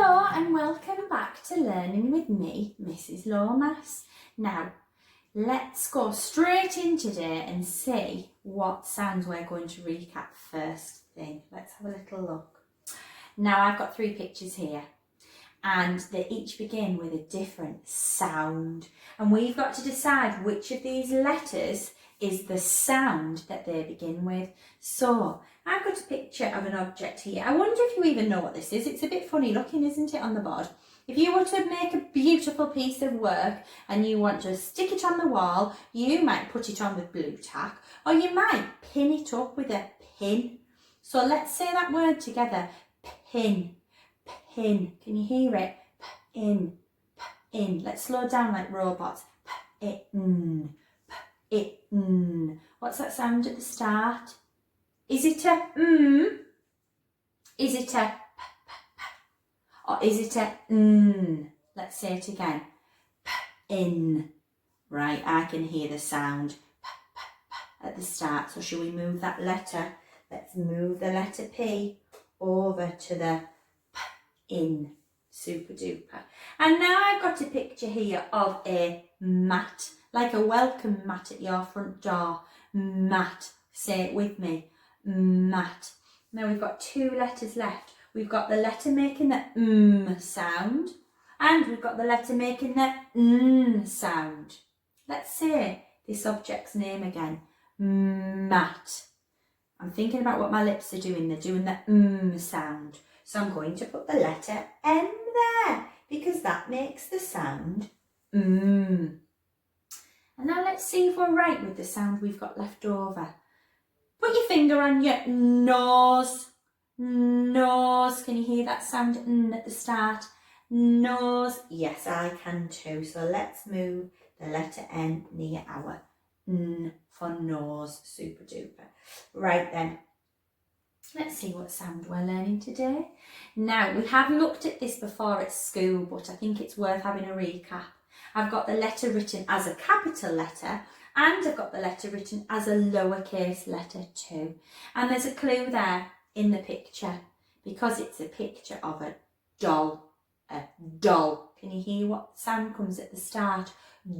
Hello and welcome back to Learning with me, Mrs Lomas. Now, let's go straight in today and see what sounds we're going to recap first thing. Let's have a little look. Now, I've got 3 pictures here and they each begin with a different sound. And we've got to decide which of these letters is the sound that they begin with. So, I've got a picture of an object here. I wonder if you even know what this is. It's a bit funny looking, isn't it, on the board? If you were to make a beautiful piece of work and you want to stick it on the wall, you might put it on with blue tack, or you might pin it up with a pin. So let's say that word together. Pin, pin. Can you hear it? Pin, pin. Let's slow down like robots. Pin, pin. What's that sound at the start? Is it a Is it a or is it a Let's say it again. In. Right, I can hear the sound at the start. So shall we move that letter? Let's move the letter P over to the in. Super duper. And now I've got a picture here of a mat, like a welcome mat at your front door. Mat. Say it with me. Mat. Now we've got 2 letters left. We've got the letter making the sound, and we've got the letter making the sound. Let's say this object's name again. Mat. I'm thinking about what my lips are doing. They're doing the sound. So I'm going to put the letter N there because that makes the sound And now let's see if we're right with the sound we've got left over. Put your finger on your nose. Nose. Can you hear that sound at the start? Nose. Yes, I can too. So let's move the letter N near our N for nose. Super duper. Right then. Let's see what sound we're learning today. Now, we have looked at this before at school, but I think it's worth having a recap. I've got the letter written as a capital letter, and I've got the letter written as a lowercase letter too. And there's a clue there in the picture because it's a picture of a doll. A doll. Can you hear what sound comes at the start?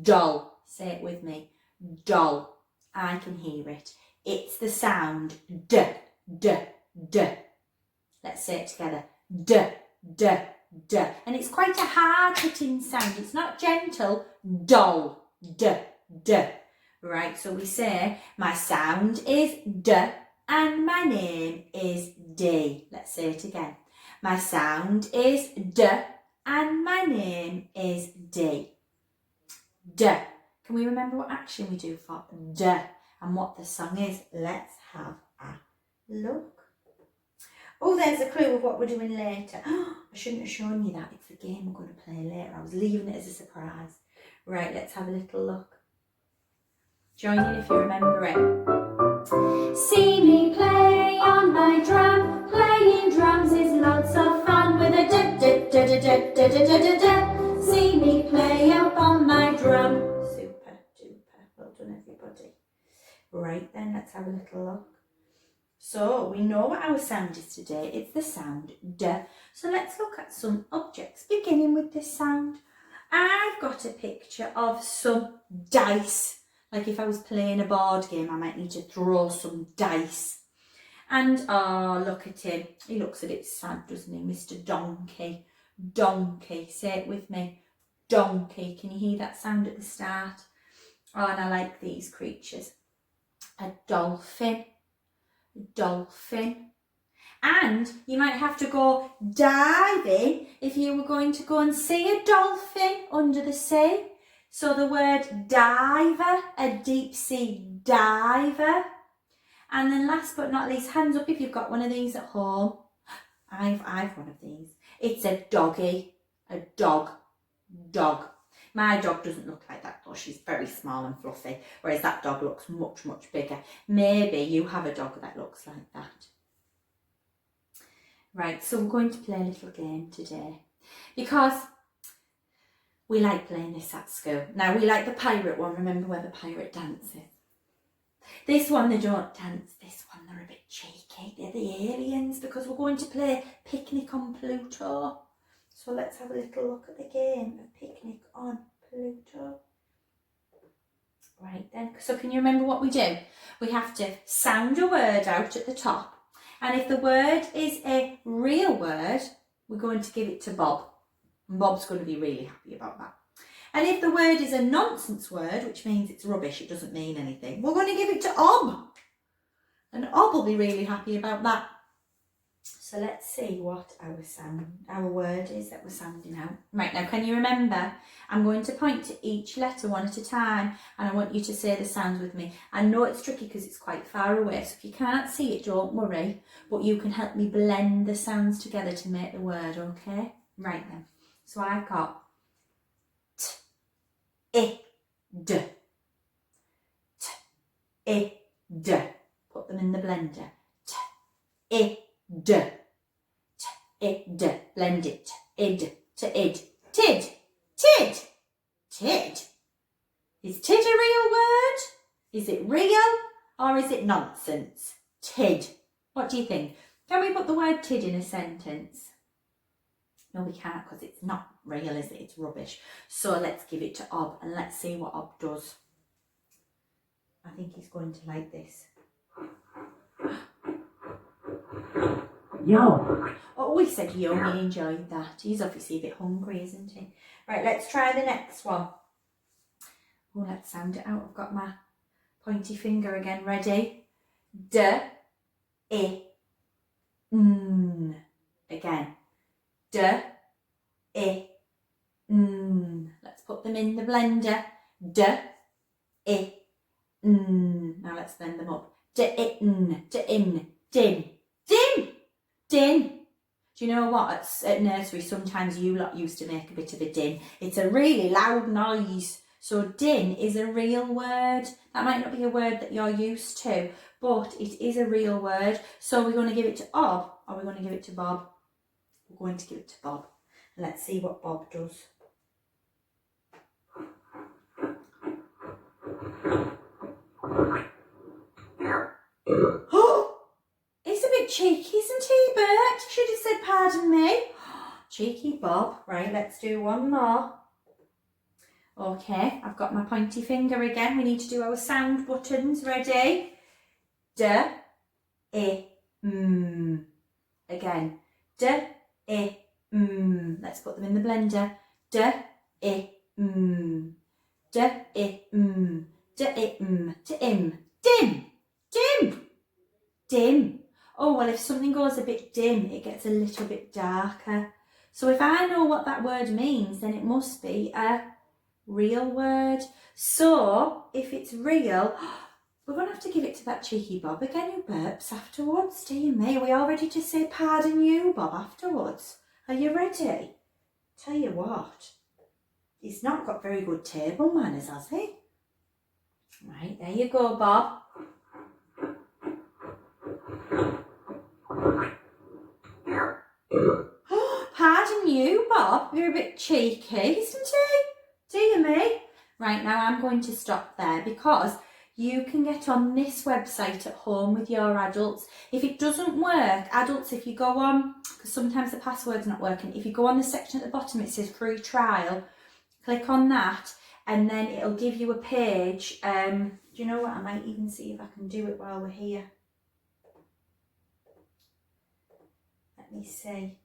Doll. Say it with me. Doll. I can hear it. It's the sound D, D, D. Let's say it together. D, D, D. And it's quite a hard hitting sound. It's not gentle. Doll. D, D. Right, so we say my sound is D and my name is D. Let's say it again. My sound is D and my name is D. D. Can we remember what action we do for D and what the song is? Let's have a look. Oh, there's a clue of what we're doing later. I shouldn't have shown you that. It's the game we're going to play later. I was leaving it as a surprise. Right, let's have a little look. Join in if you remember it. See me play on my drum. Playing drums is lots of fun with a da-da-da-da-da-da-da-da-da-da. See me play up on my drum. Super duper. Well done, everybody. Right then, let's have a little look. So we know what our sound is today. It's the sound D. So let's look at some objects beginning with this sound. I've got a picture of some dice. Like if I was playing a board game, I might need to throw some dice. And oh, look at him. He looks a bit sad, doesn't he? Mr. Donkey. Donkey. Say it with me. Donkey. Can you hear that sound at the start? Oh, and I like these creatures. A dolphin. Dolphin. And you might have to go diving if you were going to go and see a dolphin under the sea. So the word diver, a deep sea diver. And then last but not least, hands up if you've got one of these at home. I've one of these. It's a doggy, a dog, dog. My dog doesn't look like that though. She's very small and fluffy, whereas that dog looks much, much bigger. Maybe you have a dog that looks like that. Right, so we're going to play a little game today because we like playing this at school. Now, we like the pirate one. Remember where the pirate dances? This one, they don't dance. This one, they're a bit cheeky. They're the aliens because we're going to play Picnic on Pluto. So let's have a little look at the game of Picnic on Pluto. Right then, so can you remember what we do? We have to sound a word out at the top, and if the word is a real word, we're going to give it to Bob, and Bob's going to be really happy about that. And if the word is a nonsense word, which means it's rubbish, it doesn't mean anything, we're going to give it to Ob, and Ob will be really happy about that. So let's see what our word is that we're sounding out. Right, now can you remember? I'm going to point to each letter one at a time, and I want you to say the sounds with me. I know it's tricky because it's quite far away, so if you can't see it, don't worry, but you can help me blend the sounds together to make the word, okay? Right then, so I've got T, I, D. T, I, D. Put them in the blender. T, I, D. T, I, D. Blend it. Id to id. Tid. Tid. Tid. Is tid a real word? Is it real or is it nonsense? Tid. What do you think? Can we put the word tid in a sentence? No, we can't because it's not real, is it? It's rubbish. So let's give it to Ob and let's see what Ob does. I think he's going to like this. Yo. Oh, he said yo, he enjoyed that. He's obviously a bit hungry, isn't he? Right, let's try the next one. Oh, let's sound it out. I've got my pointy finger again. Ready? D, I, N. Again. D, I, N. Let's put them in the blender. D, I, N. Now let's blend them up. D, I, N. D, in. Din. Din. Din. Do you know what? At nursery, sometimes you lot used to make a bit of a din. It's a really loud noise. So din is a real word. That might not be a word that you're used to, but it is a real word. So we're going to give it to Ob, or we're going to give it to Bob. We're going to give it to Bob. Let's see what Bob does. He's a bit cheeky, isn't he, Bert? He should have said pardon me. Cheeky Bob. Right, let's do one more. Okay, I've got my pointy finger again. We need to do our sound buttons. Ready? D, I, M. Again. D, I, M. Let's put them in the blender. D, I, M. D, I, M. D, I, M. D, im. Dim. Dim. Dim. Oh, well, if something goes a bit dim, it gets a little bit darker. So if I know what that word means, then it must be a real word. So if it's real, we're going to have to give it to that cheeky Bob again who burps afterwards. Dear me, are we all ready to say pardon you, Bob, afterwards? Are you ready? Tell you what, he's not got very good table manners, has he? Right, there you go, Bob. Pardon you, Bob. You're a bit cheeky, isn't he? Dear me. Right, now I'm going to stop there because you can get on this website at home with your adults. If it doesn't work, adults, if you go on, because sometimes the password's not working, if you go on the section at the bottom, it says free trial, click on that and then it'll give you a page. Do you know what? I might even see if I can do it while we're here. Let me see.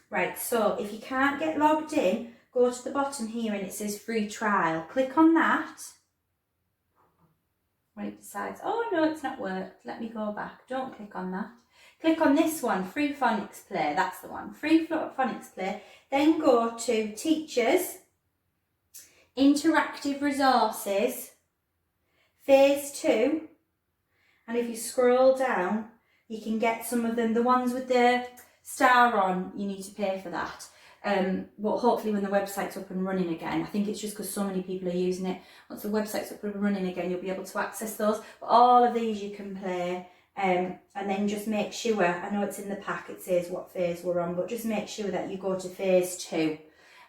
Right, so if you can't get logged in, go to the bottom here and it says free trial. Click on that. When it decides, oh no, it's not worked. Let me go back. Don't click on that. Click on this one, free phonics play. That's the one, free phonics play. Then go to teachers, interactive resources, phase 2. And if you scroll down, you can get some of them. The ones with the star on, you need to pay for that. But hopefully when the website's up and running again, I think it's just because so many people are using it, once the website's up and running again, you'll be able to access those. But all of these you can play, and then just make sure, I know it's in the pack, it says what phase we're on, but just make sure that you go to phase 2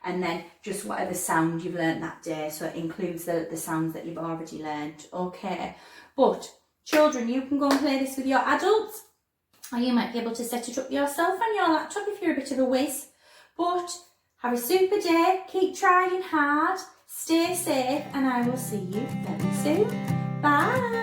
and then just whatever sound you've learnt that day, so it includes the sounds that you've already learnt, okay? But children, you can go and play this with your adults. or you might be able to set it up yourself on your laptop if you're a bit of a whiz. But have a super day, keep trying hard, stay safe, and I will see you very soon. Bye!